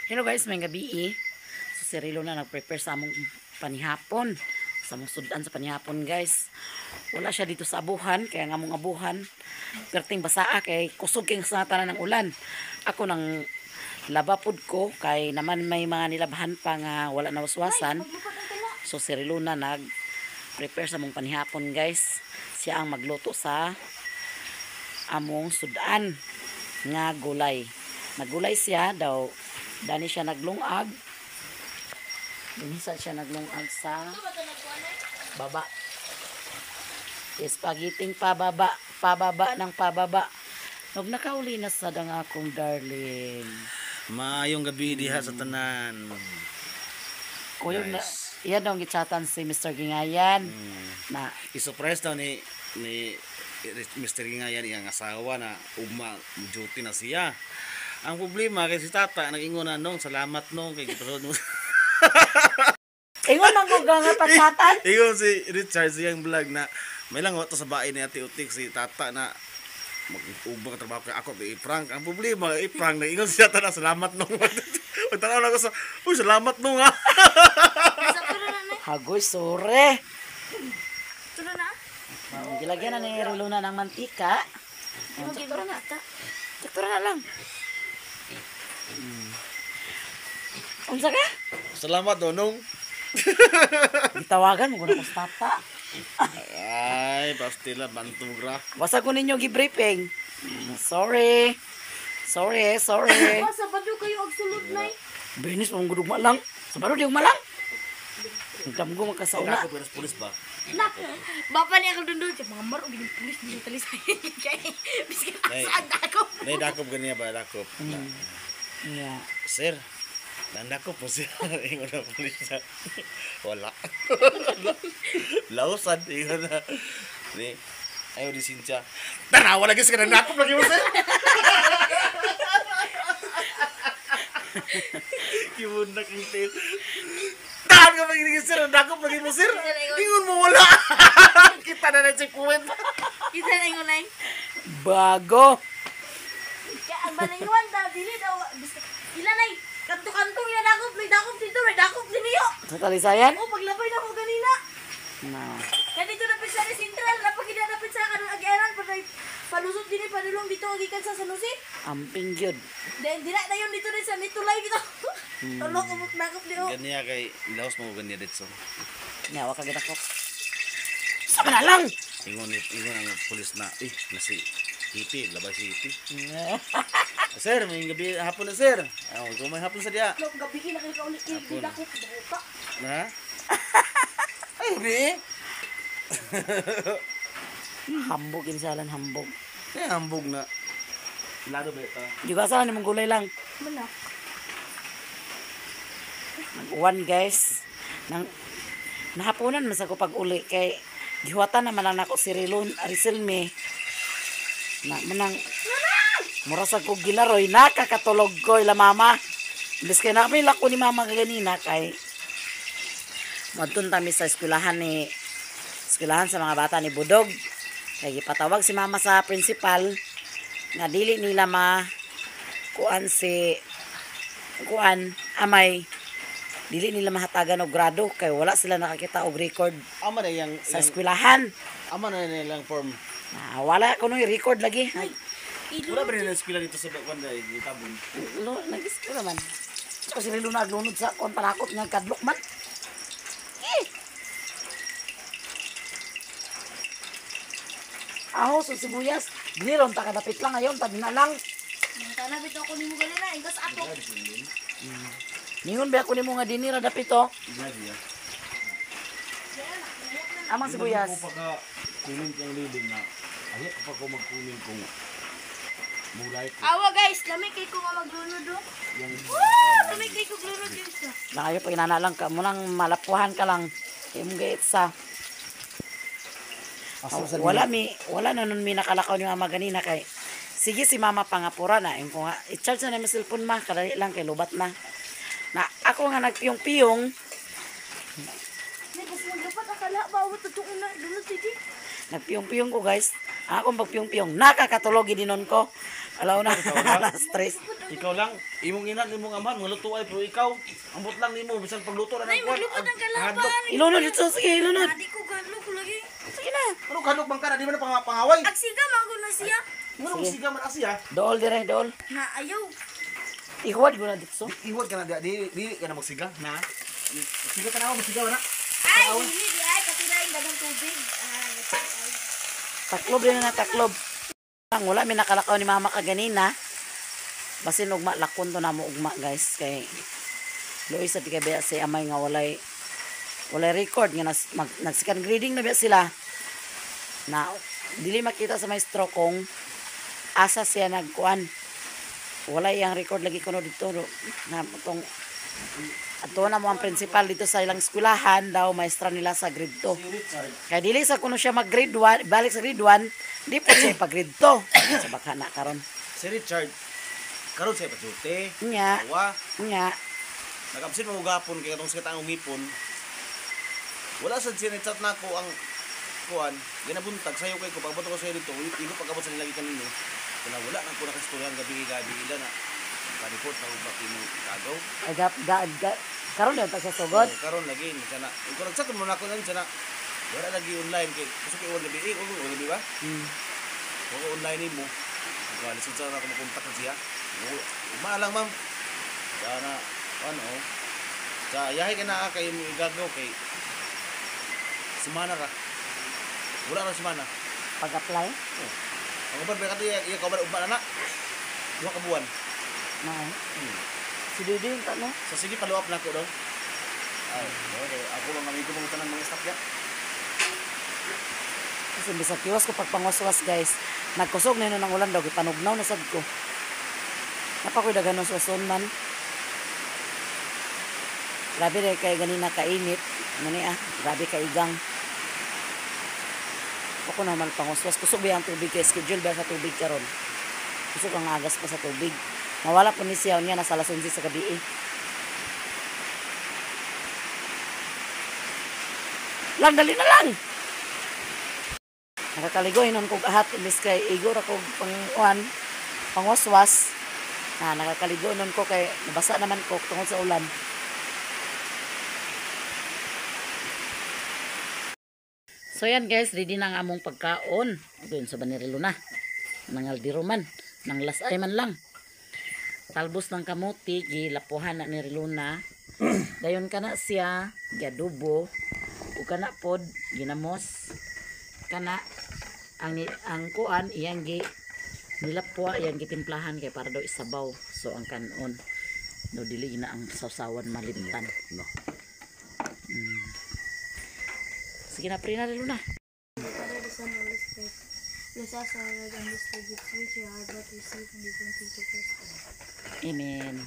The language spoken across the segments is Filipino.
Hello guys, may gabi So si Rilo na nag-prepare sa among panihapon. Sa among sudan sa panihapon guys. Wala siya dito sa abuhan, kaya nga among abuhan. Perting basaa kay kusog king sa tanan ng ulan. Ako nang labapod ko kay naman may mga nilabhan pa nga wala na waswasan. So si Rilo na nag-prepare sa among panihapon guys. Siya ang magluto sa among sudan nga gulay. Nagulay siya daw. Dani siya naglungag. Dinisa siya naglungag sa baba. Spaghetti pababa. Pababa ng pababa. Huwag nakauli na sa dang akong darling. Maayong gabi diha sa tanan. Kuya na, yan daw ang gitsatan si Mr. Gingayan. Na, I-surprise daw ni Mr. Gingayan iyang asawa na duty na siya. Ang problema kay si Tata nag-ingon na nung salamat nung kay gitro. ingon man ko nga pagsatan. Ingon si Richard siyang vlog na may lang wato sa bahay ni Ate Utik si Tata na mag-ubang trabaho kay ako i-prank. Ang problema i-prank na ingon siya Tata salamat nung. Tanaw na ko sa salamat nung ha. Hagoy, sore. Tulo na? Gilagyan na ni Rilo na ng mantika. Tuktura na. Tuktura na lang. Unsa ka? Salamat nung. Gitawagan mo ko na Tata. Ay, pastila bantugra. Basta ko ninyo gibriefing. Sorry. Sorry. Sabado kayo agsulod na Benis mong gudugma lang. Sabado di ugma lang. Damgo makasauna. Ako pero pulis ba? na. Bapa niya ako dundun. Mga maro, bilang pulis niya tali sa kaya. Biskin saan ako. Nay dakop ganiya ba dakop? Yeah. Sir, nandakop po siya. Ingon na pulis na. Wala. Lausan. Ingon na. Ni, ayaw di Cynthia. Tanawa lagi sa nandakop lagi mo sir. Kibunak yung tayo. Tahan ka magiging sir, nandakop lagi mo sir. Ingon mo wala. Kita na na-checkpoint. Kita na yung unay. Bago. Kaya ang banayuan daw, dili daw. Ilan ay, kanto-kanto, ilan dakop, may dakop dito, may dakop din niyo. Sa talisayan? Oo, paglabay na mo ganina. No. Kaya dito napit sa Central, napag napit sa kanong agyanan, palusot din padulong dito, agikan sa San Jose. Amping yun. Then, dila na yun dito rin sa Nitulay dito. Tulog, umuk dakop dito. Ganiya kay laos mo ganiya dito. Nyawa ka ginakop. Sama na lang! Ingon ang pulis na, nasi Iti, labay si Iti. Sir, may gabi hapon na sir. Kung may hapon sa diya. Look, gabi na kayo kaulit kayo, di dakop, buka. Na? Ay, bi. Hambog insalan, hambog. Ay, hambog na. Lado ba ito? Di ko asahan ni mong gulay lang. Mana? Nag-uwan guys. Nahaponan mas ako pag uli kay gihuatan naman lang ako si Rizelme. Na manang mura sa kog gilaroy nakakatulog ko ila mama. Imbes kay nakapila ko ni mama kaganina kay madtun tami sa eskwelahan sa mga bata ni Budog. Kay gipatawag si mama sa principal nga dili nila amay dili nila mahatagan og grado kay wala sila nakakita og record Ama na yang sa eskwelahan. ama na nilang form. Wala ko no record lagi. Wala ba nilang eskwela dito sa banda itabon? Nag-isip naman. Kasi Rilo naglunod sa kontanakot nga kadlok man. Aho, so sibuyas. Diniron, takadapit lang ngayon, tabi na lang. Tanapit ako ni mo ganina, ingas ato. Ningon ba ako ni mo nga dinira dapit to? Amang sibuyas. Ko pagka kunin kang liling na. Ayat ko pa ko magkunin kung mulay ko. Awa guys, lamig kay ko nga maglunod do. Lamig kay ko glunod guys. Nakayo pa inanalang ka mo nang malapuhan ka lang. Yung gait sa wala na nun may nakalakaw ni mama ganina kay sige si mama pangapura na yung ko nga i-charge na namin cellphone ma kadali lang kay lubat na ako nga nagpiyong-piyong Nagos magdapat akala ba wa tutok na lunod sige. nagpiyong-piyong ko guys akong pagpiyong-piyong nakakatulog gidinon ko Alaw na. Ikaw lang. Alas 3. Ikaw lang, imong ina imong amahan, mga luto ay pero ikaw, ambot lang nimo bisan pagluto na Nay, ng kwan. magluto ng kalaban. Hadlok. Ilunod dito. Sige, ilunod. Adi ko galo ko lagi. Sige na. Ano kadlok bang kana di man pangaway? Agsiga man ko na siya. Ano mo siga man asiya? Dool dire, dool. Na ayaw. Ihuwad ko na dito. Iwad ka na di ka na magsiga na. Siga ka na ako magsiga na. Ay, hindi di ay katirain dagang tubig. Ay. Taklob din na taklob. Ang wala may nakalakaw ni mama kaganina. Basin ugma lakon to namo ugma guys kay Luis at kay si amay nga walay record nga nag second grading na biya sila. Na dili makita sa maestro kung asa siya nagkuan. Wala yang record lagi kuno dito na tong ato na mo ang principal dito sa ilang eskwelahan daw maestra nila sa grade 2. Kaya dili sa kuno siya mag grade 1, balik sa grade 1, di po siya pag grade 2. Sa bakana karon. Si Richard karon siya pagsuti. Nya, Wa, nya. nag-absent mo gapon kay katong sakit ang umipon. Wala sad siya chat nako ang kuan, ginabuntag sayo kay ko pagbuto ko sa dito, igo pagabot sa nilagi kanino. Kuna wala nang kuna kasturyan gabi ila na. Report na ubak mo kagaw. Ay karon daw ta sa sugod. Karon lagi sana. Ikaw nagsak mo na ko lang sana. Wala lagi online kay gusto kay gabi gabi ba? Ko online mo. Ikaw lisod sa ako makontak siya. Umaalang ma'am. Sana ano. Sa yahay ka na kay mo igagaw kay semana ra. Wala ra semana. Pag-apply. Ang uban ba kati iya ka ba uban na? Duha ka buwan. Na. Si Didi yung tanong. So sige follow up na ko daw. Ay, okay. Ako lang amigo mo tanang mga staff ya. Kasi bisa kiwas ko pagpangwaswas guys. Nagkusog na yun ng ulan daw. Ipanugnaw na sad ko. Napakoy dagan ng susun man. Grabe rin kay ganina kainit. Mani grabe kaigang. Ako naman pangwaswas. Kusog ba yung tubig kay schedule ba sa tubig karon. Kusog ang agas pa sa tubig. Mawala po ni siya niya nasa alas 11 sa gabi Lang, dali na lang! Nakakaligoy nun kong ahat, imbis kay igor ako pangwaswas. Nakakaligoy nun ko kay nabasa naman ko tungkol sa ulan. So yan guys, ready na ang among pagkaon. Doon sa Banirilo na. Nangaldiro man. Nang lasay man lang. Talbos ng kamuti, gilapuhan na ni Riluna. Dayon kana siya, giadobo. O kana pod, ginamos. Kana, ang kuan, iyang nilapua, iyang gitimplahan kay para daw isabaw. So ang kanon, no dili na ang sausawan malimtan. No. Sige na, pre na Riluna. Father, the Son, Holy Spirit. Bless us all and this gifts which you have brought receive from the Jesus Christ. Amen.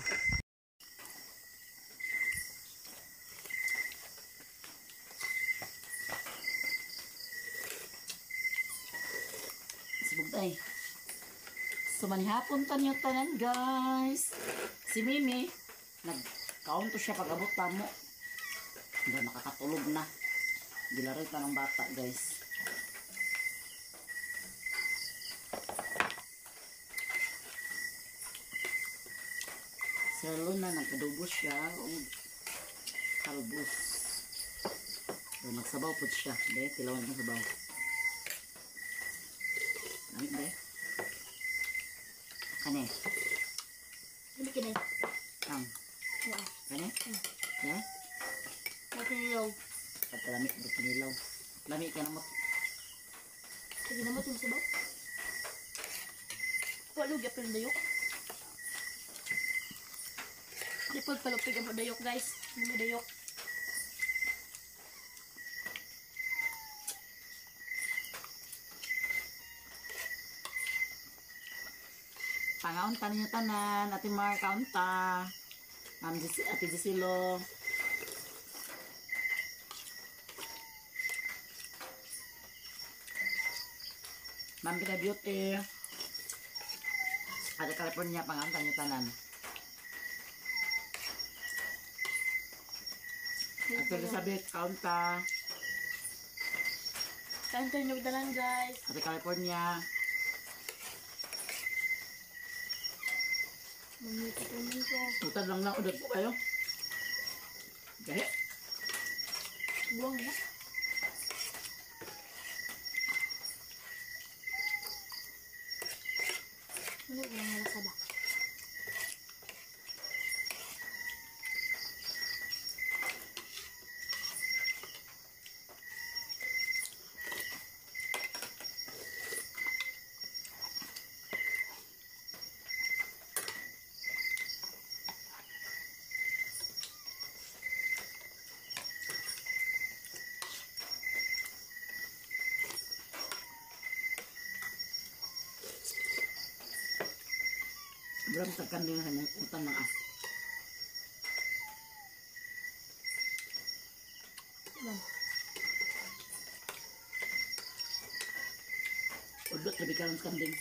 Sibugtay. So manihapon tanyo tanan guys. Si Mimi nag-count to siya pag-abot pa mo. Hindi nakakatulog na. Gilaroy pa ng bata guys. Sa Luna, nagkadubo siya o talbos. So, nagsabaw po siya. Dahil, tilawan ng sabaw. Amit ba? Kane? Hindi kinay. Ang? Wow. Kane? Ya? Matinilaw. Pagkalamit, bukinilaw. Lamit ka na mo. Sige naman yung sabaw. Walog, yapin dayok. Lipod palupig ang dayok guys. May dayok. Pangaunta ninyo tanan. Ate Mar, kaunta. Ate Gisilo. Ma'am Pina Beauty. Ate California, pangaunta ninyo tanan. Ate Elizabeth, kaunta. Kanto nyo dalan guys. Ate California. Manito. Utad lang na udad po kayo. Gaya. Buang na. Ano yung malasa ba? Sobrang takan din sa mga utang ng as. Bang. Udot lebih kalang kambing.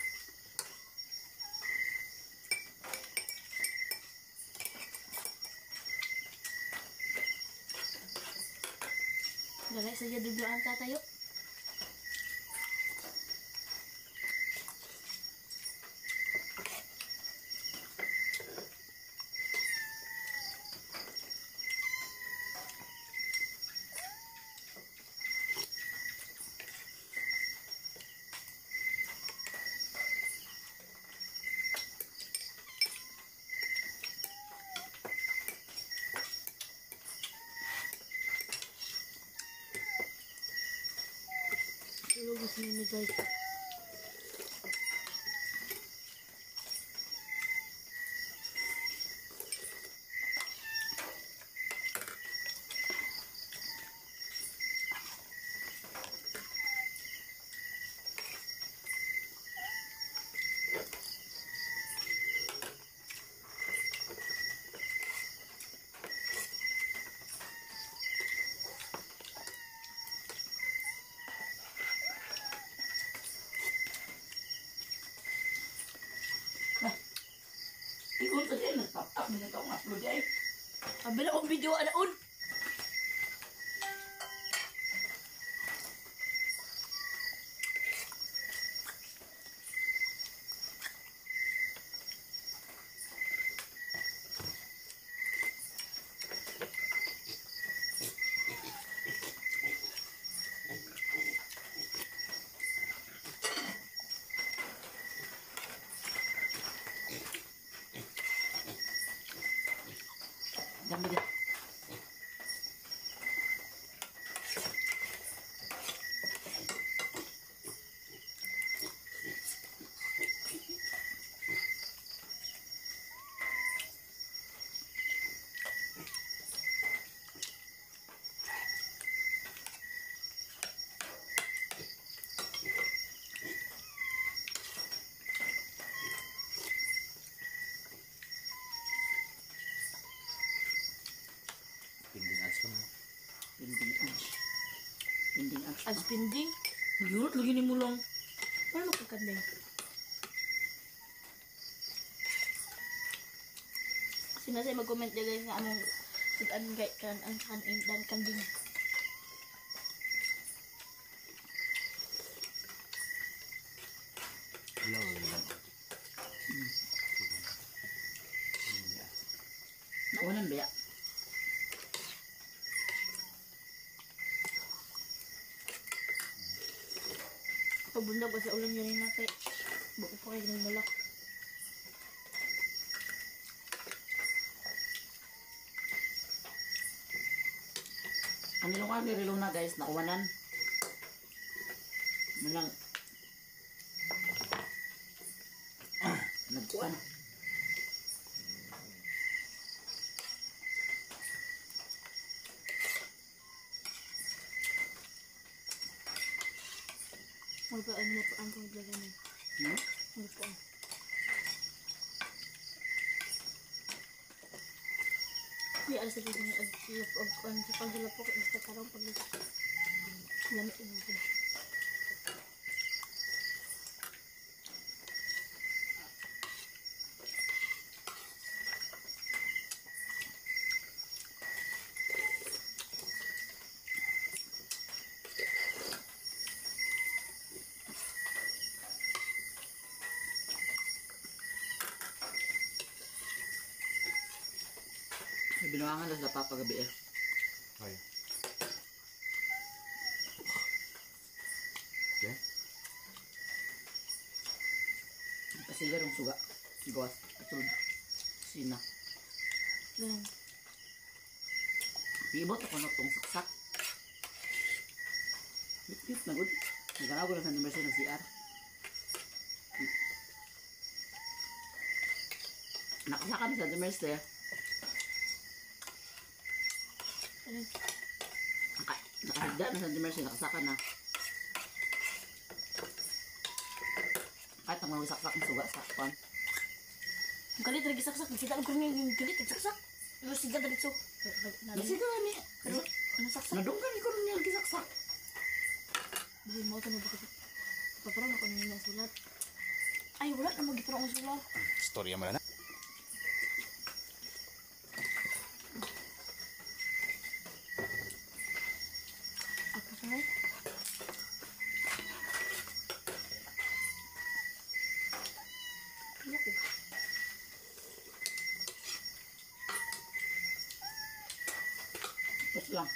Dali saja duduan tatayo. Lugos ni guys. Ikon sa din, nagtap-tap nila itong upload ay. Abila kong video anaon. Dami din. Pinding ads ko na. Pinding ads. Pinding ads. As pinding. Yurot lagi ni mulong. Ano ka kandeng? Sinasay mag-comment niya guys nga among sudan guys kan ang kanin dan kanding. Hello, hello. Naunan ba ya? Pabundag ko sa ulan yun na kay buko pa kayo ng malak. Ang nilong kami relo na guys, nauwanan. Malang nagkuhan. May pa ano pa ang kong lagay na. May pa. Di alas sa dito ng agsilap o kung sa pagdala po kung sa karang pagdala. Lamit yun ako. Binuangan lang sa papa gabi eh. Ay. Okay. Pasigar yung suga. Gawas. Atulog. Sina. Ganun. Ibot ako na itong saksak. Bit na good. Nagkanaw ko lang sa numerso ng CR. Nakasaka na sa numerso eh. Ganun. Nakahigda na sa numerso, nakasaka na. Kahit ang mga saksak ng suga sa pan. Ang galit lagi saksak. Kita ko rin yung galit. Saksak. Pero siya galit so. Nasi ka ni. Pero ano saksak? Nadunggan ko rin niya gisaksak. Dahil mo ito na bakit. Paparang ako nyo ng sulat. Ay, wala na mag-iparang ang sulat. Storya mo na. Apa sa Pilak ko. Tapos lang.